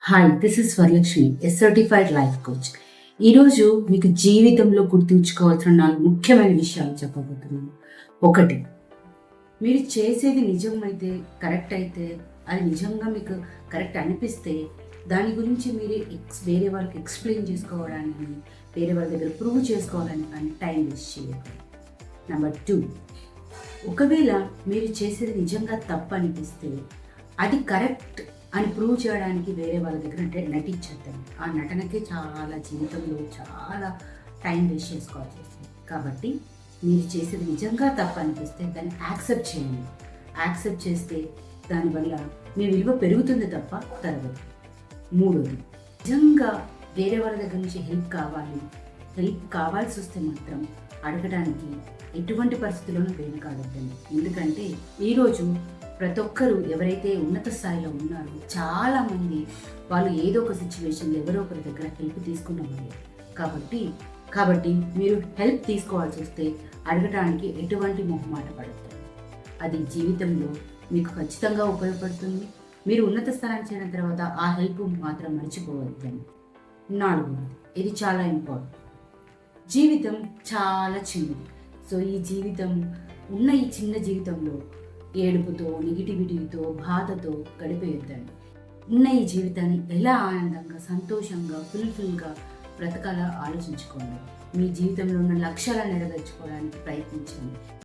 Hi, this is Varalakshmi, a certified life coach. ఈరోజు మీకు జీవితంలో గుర్తుంచుకోవాల్సిన 4 ముఖ్యమైన విషయాలు చెప్పబోతున్నాను. ఒకటి, మీరు చేసేది నిజమైతే, కరెక్ట్ అయితే, అది నిజంగా మీకు కరెక్ట్ అనిపిస్తే, దాని గురించి మీరు వేరే వాళ్ళకి ఎక్స్ప్లెయిన్ చేసుకోవడానికి, వేరే వాళ్ళ దగ్గర ప్రూవ్ చేసుకోవాలని కానీ టైం వేస్ట్ చేయకండి. నెంబర్ 2, ఒకవేళ మీరు చేసేది నిజంగా తప్పు అనిపిస్తే, అది కరెక్ట్ అని ప్రూవ్ చేయడానికి వేరే వాళ్ళ దగ్గర నటించద్దండి. ఆ నటనకే జీవితంలో చాలా టైం వేస్ట్ చేసుకోవాల్సి వస్తుంది. కాబట్టి మీరు చేసేది నిజంగా తప్పు అనిపిస్తే దాన్ని యాక్సెప్ట్ చేయండి. యాక్సెప్ట్ చేస్తే దానివల్ల మీ విలువ పెరుగుతుంది తప్ప తరగదు. మూడోది, నిజంగా వేరే వాళ్ళ దగ్గర నుంచి హెల్ప్ కావాల్సి వస్తే మాత్రం అడగడానికి ఎటువంటి పరిస్థితుల్లోనూ వెనుకాడద్దండి. ఎందుకంటే ఈరోజు ప్రతి ఒక్కరు ఎవరైతే ఉన్నత స్థాయిలో ఉన్నారో చాలామంది వాళ్ళు ఏదో ఒక సిచ్యువేషన్లో ఎవరో ఒకరి దగ్గర హెల్ప్ తీసుకున్నవాళ్ళు. కాబట్టి మీరు హెల్ప్ తీసుకోవాల్సి వస్తే అడగటానికి ఎటువంటి మొహమాట పడతారు. అది జీవితంలో మీకు ఖచ్చితంగా ఉపయోగపడుతుంది. మీరు ఉన్నత స్థానానికి చేరిన తర్వాత ఆ హెల్ప్ మాత్రం మర్చిపోవద్దండి. 4, ఇది చాలా ఇంపార్టెంట్. జీవితం చాలా చిన్నది. సో ఈ చిన్న జీవితంలో ఏడుపుతో, నెగిటివిటీతో, బాధతో గడిపేయొద్దండి. ఉన్న ఈ జీవితాన్ని ఎలా ఆనందంగా, సంతోషంగా, ఫుల్ఫిల్గా బ్రతకాలో ఆలోచించుకోండి. మీ జీవితంలో ఉన్న లక్ష్యాలను నెరవేర్చుకోవడానికి ప్రయత్నించండి.